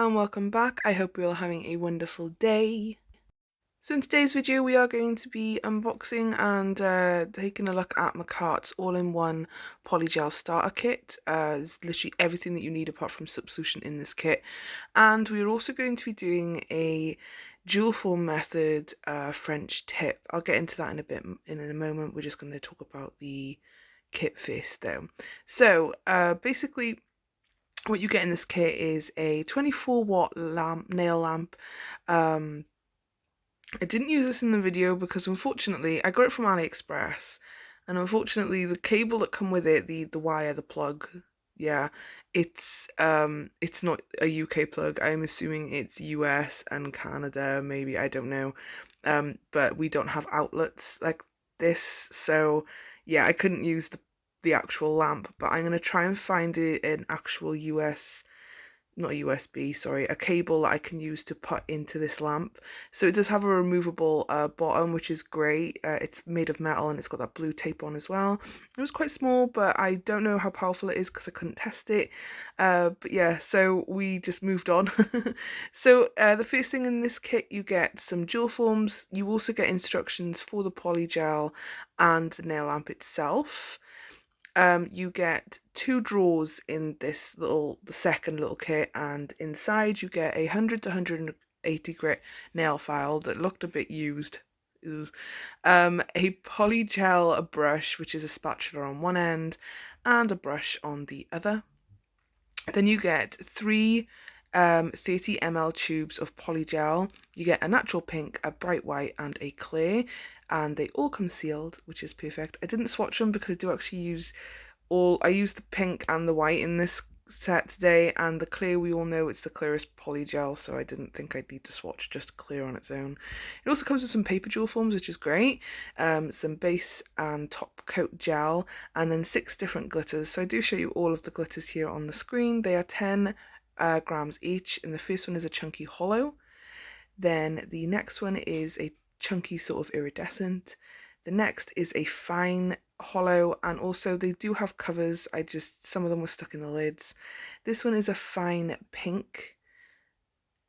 and welcome back. I hope you're all having a wonderful day. So in today's video we are going to be unboxing and taking a look at Makartt's all-in-one polygel starter kit. It's literally everything that you need apart from substitution in this kit. And we're also going to be doing a dual form method French tip. I'll get into that in a moment. We're just going to talk about the kit first though. So basically what you get in this kit is a 24-watt nail lamp. I didn't use this in the video because unfortunately I got it from AliExpress, and unfortunately the cable that come with it, the wire, the plug, yeah, it's not a UK plug. I'm assuming it's US and Canada, maybe, I don't know. But we don't have outlets like this, so yeah, I couldn't use the actual lamp, but I'm gonna try and find an actual not a USB, sorry, a cable that I can use to put into this lamp. So it does have a removable bottom, which is great. It's made of metal and it's got that blue tape on as well. It was quite small, but I don't know how powerful it is because I couldn't test it. But yeah, so we just moved on. So the first thing in this kit, you get some dual forms. You also get instructions for the polygel and the nail lamp itself. You get 2 drawers in the second little kit, and inside you get a 100 to 180 grit nail file that looked a bit used. A polygel brush, which is a spatula on one end and a brush on the other. Then you get 3 30 ml tubes of polygel. You get a natural pink, a bright white and a clear, and they all come sealed, which is perfect. I didn't swatch them because I do actually use I use the pink and the white in this set today, and the clear, we all know it's the clearest polygel, so I didn't think I'd need to swatch just clear on its own. It also comes with some paper jewel forms, which is great, some base and top coat gel, and then 6 different glitters. So I do show you all of the glitters here on the screen. They are 10 grams each, and the first one is a chunky hollow. Then the next one is a chunky sort of iridescent. The next is a fine hollow, and also they do have covers. Some of them were stuck in the lids. This one is a fine pink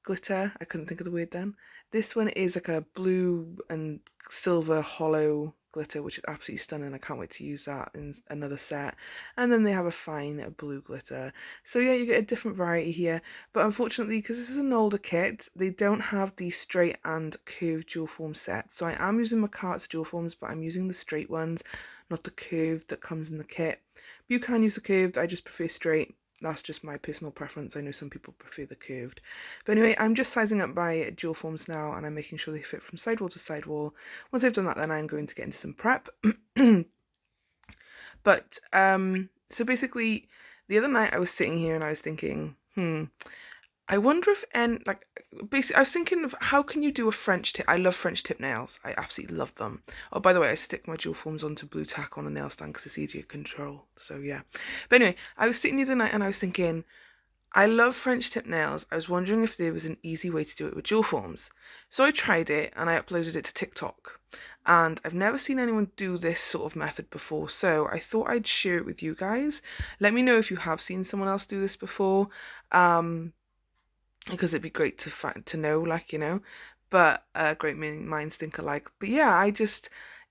glitter. I couldn't think of the word then. This one is like a blue and silver hollow glitter, which is absolutely stunning. I can't wait to use that in another set. And then they have a fine blue glitter. So yeah, you get a different variety here, but unfortunately, because this is an older kit, they don't have the straight and curved dual form set. So I am using Makartt's dual forms, but I'm using the straight ones, not the curved that comes in the kit. But you can use the curved. I just prefer straight. That's just my personal preference. I know some people prefer the curved. But anyway, I'm just sizing up my dual forms now, and I'm making sure they fit from sidewall to sidewall. Once I've done that, then I'm going to get into some prep. But so basically, the other night I was sitting here and I was thinking, I wonder if, and like, basically I was thinking of how can you do a French tip. I love French tip nails. I absolutely love them. Oh, by the way, I stick my dual forms onto blue tack on a nail stand because it's easier to control. So yeah. But anyway, I was sitting the other night and I was thinking, I love French tip nails. I was wondering if there was an easy way to do it with dual forms. So I tried it and I uploaded it to TikTok. And I've never seen anyone do this sort of method before, so I thought I'd share it with you guys. Let me know if you have seen someone else do this before, because it'd be great to know, like, you know. But great minds think alike. But yeah,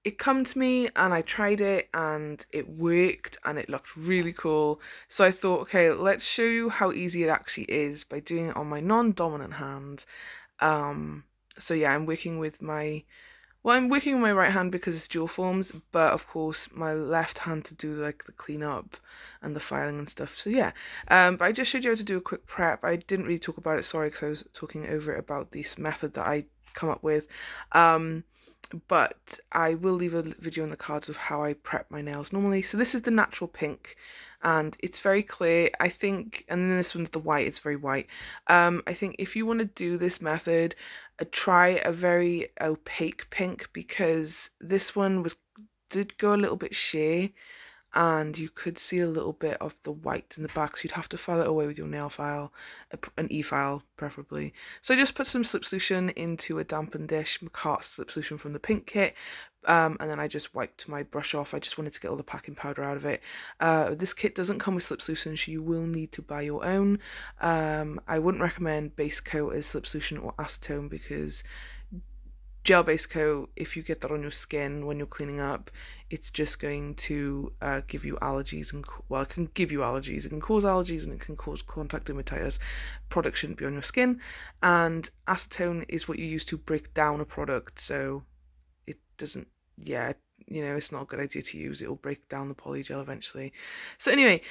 it come to me and I tried it and it worked and it looked really cool. So I thought, okay, let's show you how easy it actually is by doing it on my non-dominant hand. So yeah, I'm working with my right hand because it's dual forms, but of course my left hand to do like the cleanup and the filing and stuff. So yeah, but I just showed you how to do a quick prep. I didn't really talk about it, sorry, because I was talking over it about this method that I come up with. But I will leave a video in the cards of how I prep my nails normally. So this is the natural pink and it's very clear, I think, and then this one's the white, it's very white. I think if you want to do this method, try a very opaque pink, because this one did go a little bit sheer, and you could see a little bit of the white in the back, so you'd have to file it away with your nail file, an e-file preferably. So I just put some slip solution into a dampened dish, Makartt slip solution from the pink kit, and then I just wiped my brush off. I just wanted to get all the packing powder out of it. This kit doesn't come with slip solution, so you will need to buy your own. I wouldn't recommend base coat as slip solution or acetone, because gel base coat, if you get that on your skin when you're cleaning up, it's just going to give you allergies, and well, it can give you allergies, it can cause allergies, and it can cause contact dermatitis. Product shouldn't be on your skin, and acetone is what you use to break down a product, so it doesn't, yeah, it's not a good idea to use. It will break down the polygel eventually. So anyway,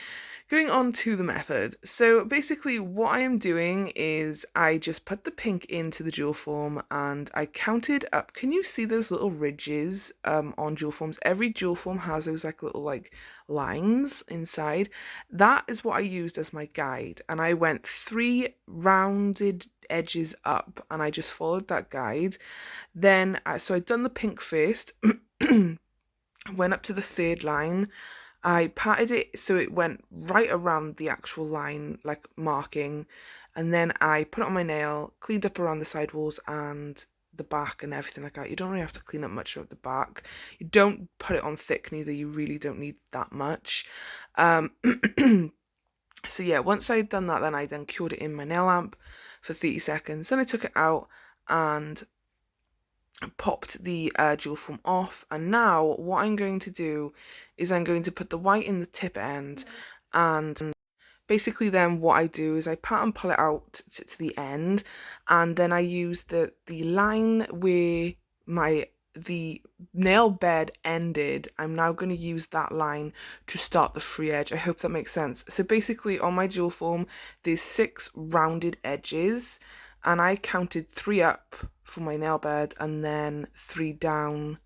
going on to the method. So basically what I am doing is I just put the pink into the dual form, and I counted up. Can you see those little ridges on dual forms? Every dual form has those like little like lines inside. That is what I used as my guide, and I went 3 rounded edges up, and I just followed that guide. Then so I'd done the pink first, went up to the 3rd line. I patted it so it went right around the actual line, like marking, and then I put it on my nail, cleaned up around the sidewalls and the back and everything like that. You don't really have to clean up much of the back. You don't put it on thick neither. You really don't need that much. So yeah, once I'd done that, then I cured it in my nail lamp for 30 seconds. Then I took it out and popped the dual form off, and now what I'm going to do is I'm going to put the white in the tip end, and basically then what I do is I pat and pull it out to the end, and then I use the line where the nail bed ended. I'm now going to use that line to start the free edge. I hope that makes sense. So basically on my dual form there's 6 rounded edges, and I counted 3 up for my nail bed and then 3 down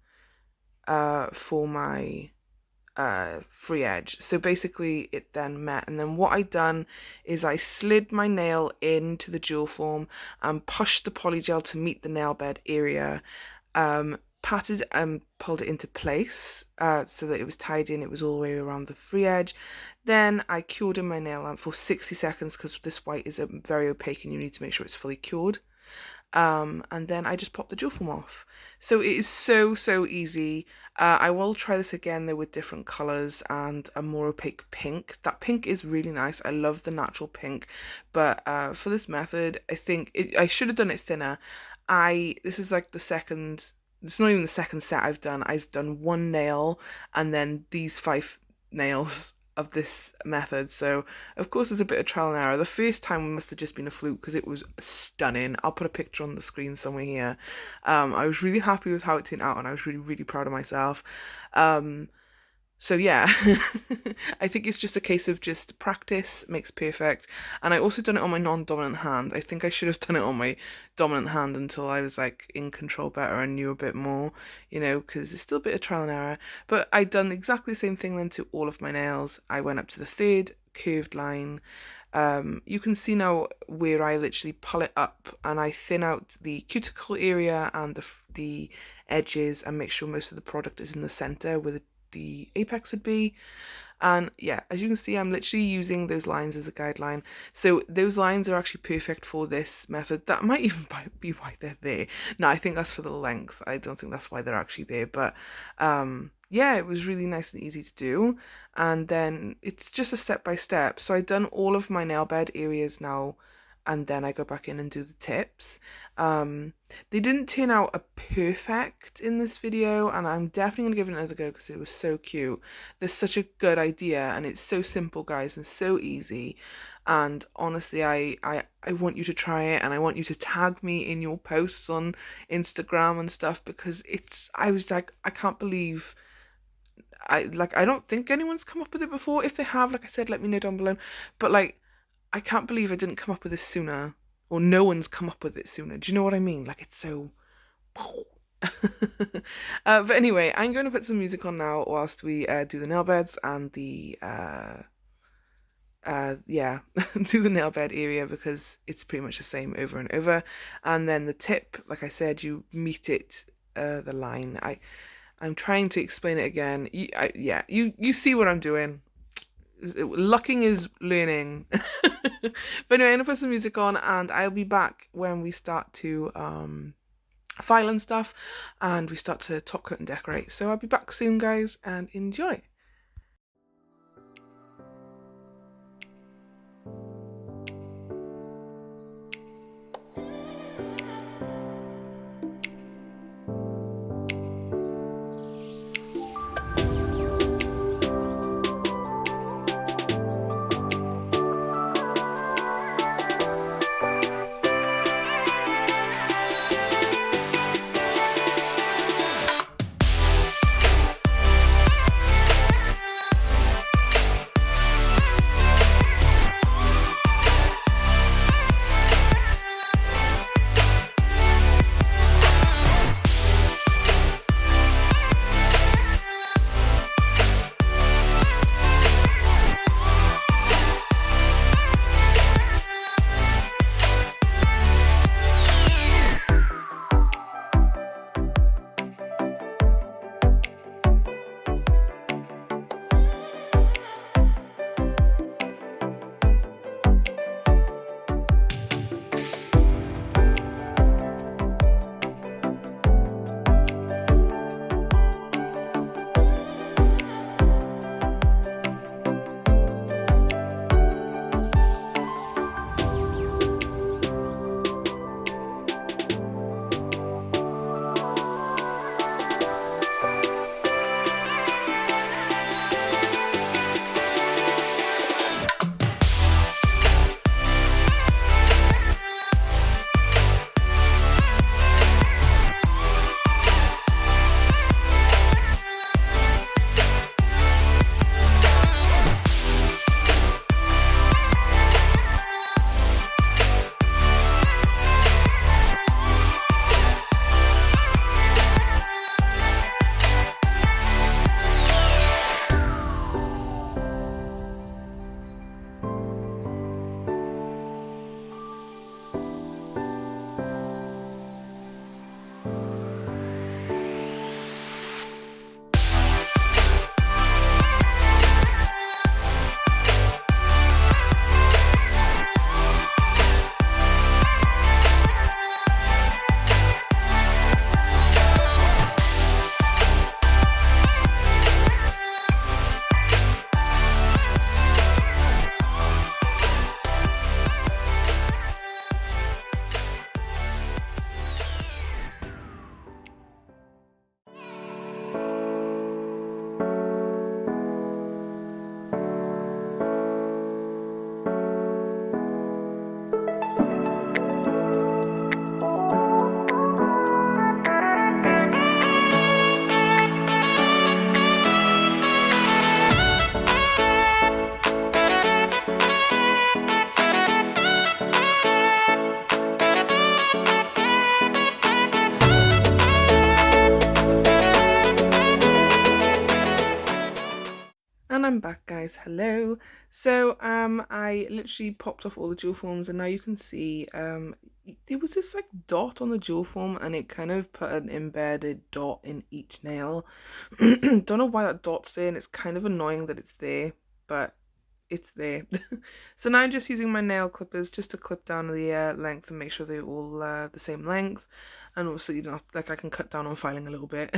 for my free edge. So basically it then met, and then what I done is I slid my nail into the dual form and pushed the polygel to meet the nail bed area, patted and pulled it into place so that it was tied in, it was all the way around the free edge. Then I cured in my nail lamp for 60 seconds because this white is very opaque and you need to make sure it's fully cured. And then I just pop the dual form off. So it is so easy. I will try this again though with different colours and a more opaque pink. That pink is really nice. I love the natural pink, but for this method I think I should have done it thinner. This is like the second, it's not even the second set I've done. I've done 1 nail and then these 5 nails of this method, so of course there's a bit of trial and error. The first time must have just been a fluke because it was stunning. I'll put a picture on the screen somewhere here. I was really happy with how it turned out and I was really proud of myself. So yeah, I think it's just a case of just practice makes perfect. And I also done it on my non-dominant hand. I think I should have done it on my dominant hand until I was like in control better and knew a bit more, because it's still a bit of trial and error. But I done exactly the same thing then to all of my nails. I went up to the 3rd curved line. You can see now where I literally pull it up and I thin out the cuticle area and the edges and make sure most of the product is in the center where the apex would be. And yeah, as you can see, I'm literally using those lines as a guideline. So those lines are actually perfect for this method. That might even be why they're there. No, I think that's for the length. I don't think that's why they're actually there. But yeah, it was really nice and easy to do. And then it's just a step by step. So I've done all of my nail bed areas now, and then I go back in and do the tips. They didn't turn out a perfect in this video, and I'm definitely going to give it another go because it was so cute. There's such a good idea and it's so simple, guys, and so easy. And honestly, I want you to try it, and I want you to tag me in your posts on Instagram and stuff, because I was like, I can't believe I don't think anyone's come up with it before. If they have, like I said, let me know down below. But like, I can't believe I didn't come up with this sooner, or no one's come up with it sooner. Do you know what I mean? Like, it's so... but anyway, I'm going to put some music on now whilst we do the nail beds and the yeah, do the nail bed area, because it's pretty much the same over and over. And then the tip, like I said, you meet it, the line. I'm trying to explain it again. Yeah, you see what I'm doing. Lucking is learning. But anyway, I'm gonna put some music on, and I'll be back when we start to file and stuff, and we start to top coat and decorate. So I'll be back soon, guys, and enjoy. And I'm back, guys. Hello. So I literally popped off all the jewel forms, and now you can see there was this like dot on the jewel form, and it kind of put an embedded dot in each nail. Don't know why that dot's there, and it's kind of annoying that it's there, but it's there. So now I'm just using my nail clippers just to clip down the length and make sure they're all the same length. And also, you know, like I can cut down on filing a little bit.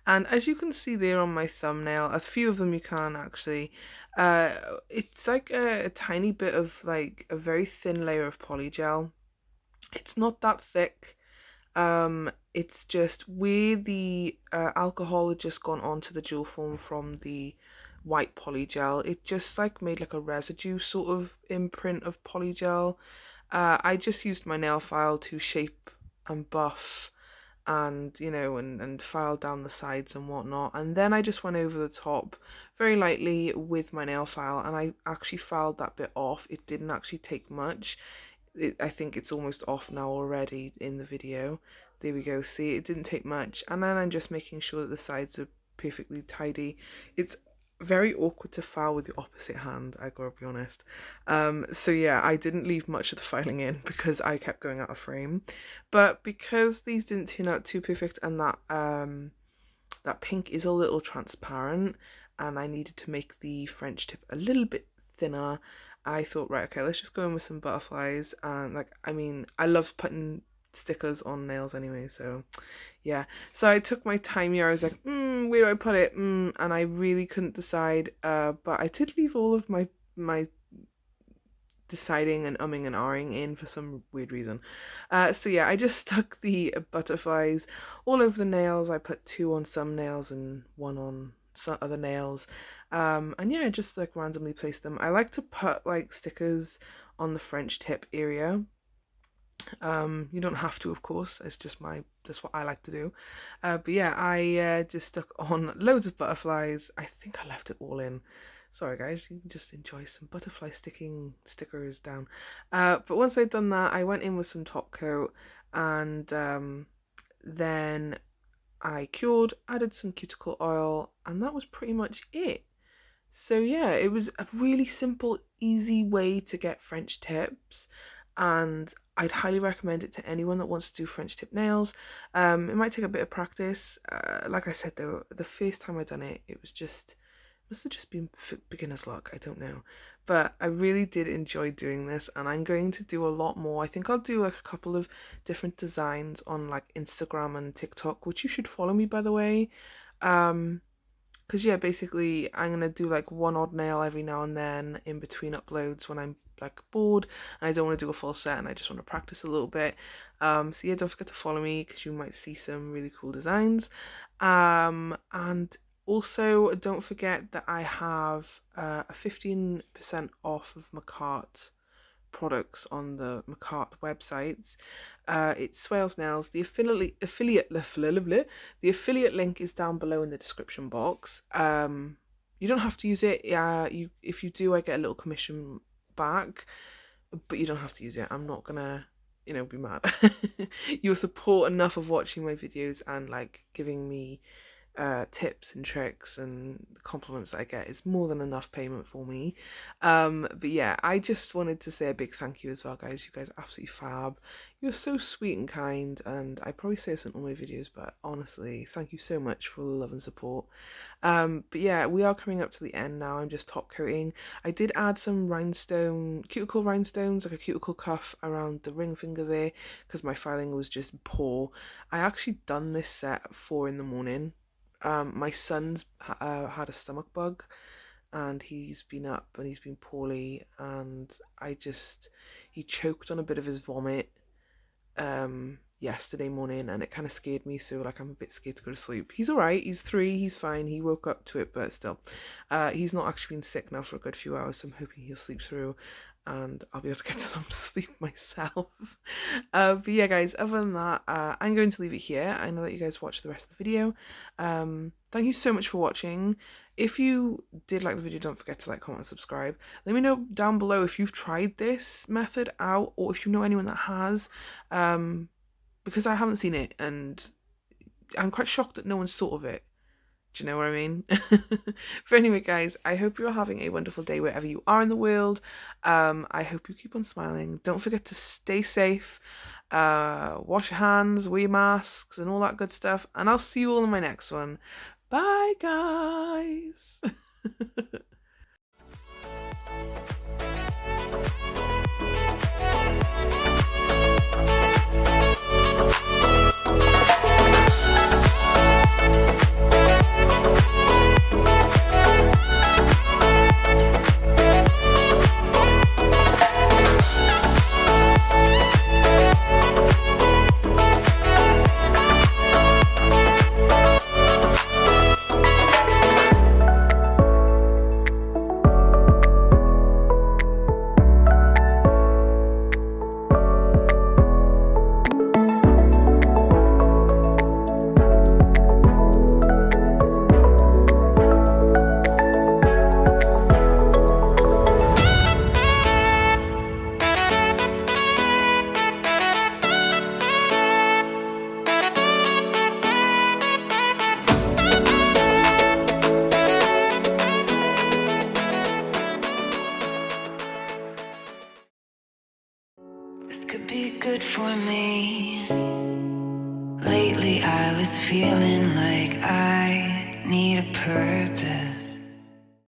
And as you can see there on my thumbnail, a few of them you can actually, it's like a tiny bit of like a very thin layer of polygel. It's not that thick. It's just where the alcohol had just gone onto the jewel form from the white polygel. It just like made like a residue sort of imprint of polygel. I just used my nail file to shape and buff and, you know, and file down the sides and whatnot, and then I just went over the top very lightly with my nail file, and I actually filed that bit off. It didn't actually take much. I think it's almost off now already in the video. There we go, see, it didn't take much. And then I'm just making sure that the sides are perfectly tidy. It's very awkward to file with the opposite hand, I gotta be honest. So yeah, I didn't leave much of the filing in because I kept going out of frame. But because these didn't turn out too perfect, and that that pink is a little transparent and I needed to make the French tip a little bit thinner. I thought, right, okay, let's just go in with some butterflies. And like, I mean, I love putting stickers on nails anyway, so yeah. So I took my time here. I was like, where do I put it? And I really couldn't decide. But I did leave all of my deciding and umming and ahhing in for some weird reason. So yeah, I just stuck the butterflies all over the nails. I put 2 on some nails and 1 on some other nails. And yeah, just like randomly placed them. I like to put like stickers on the French tip area. You don't have to, of course. It's just that's what I like to do. But yeah, I just stuck on loads of butterflies. I think I left it all in. Sorry guys, you can just enjoy some butterfly sticking stickers down. But once I'd done that, I went in with some top coat, and then I cured, added some cuticle oil, and that was pretty much it. So yeah, it was a really simple, easy way to get French tips, and I'd highly recommend it to anyone that wants to do French tip nails. It might take a bit of practice. Like I said though, the first time I done it, it was just, must have just been beginner's luck, I don't know. But I really did enjoy doing this, and I'm going to do a lot more. I think I'll do like a couple of different designs on like Instagram and TikTok, which you should follow me, by the way. Because yeah, basically I'm gonna do like one odd nail every now and then in between uploads when I'm like bored and I don't want to do a full set and I just want to practice a little bit. So yeah, don't forget to follow me because you might see some really cool designs. And also don't forget that I have a 15% off of Makartt products on the Makartt websites. It's Swales Nails. The affiliate link is down below in the description box. You don't have to use it. If you do, I get a little commission back, but you don't have to use it. I'm not gonna, be mad. You'll support enough of watching my videos and like giving me tips and tricks and compliments that I get is more than enough payment for me. But yeah, I just wanted to say a big thank you as well, guys. You guys are absolutely fab. You're so sweet and kind, and I probably say this in all my videos, but honestly, thank you so much for all the love and support. But yeah, we are coming up to the end now. I'm just top coating. I did add some cuticle rhinestones, like a cuticle cuff around the ring finger there, because my filing was just poor. I actually done this set at 4 in the morning. My son's had a stomach bug and he's been up and he's been poorly, and he choked on a bit of his vomit yesterday morning, and it kind of scared me, so like I'm a bit scared to go to sleep. He's alright, he's 3, he's fine, he woke up to it, but still he's not actually been sick now for a good few hours, so I'm hoping he'll sleep through and I'll be able to get some sleep myself. But yeah guys, other than that, I'm going to leave it here. I know that you guys watch the rest of the video. Thank you so much for watching. If you did like the video, don't forget to like, comment and subscribe. Let me know down below if you've tried this method out, or if you know anyone that has, because I haven't seen it and I'm quite shocked that no one's thought of it. Do you know what I mean? But anyway, guys, I hope you're having a wonderful day wherever you are in the world. I hope you keep on smiling. Don't forget to stay safe, wash your hands, wear your masks, and all that good stuff. And I'll see you all in my next one. Bye, guys. This could be good for me. Lately I was feeling like I need a purpose.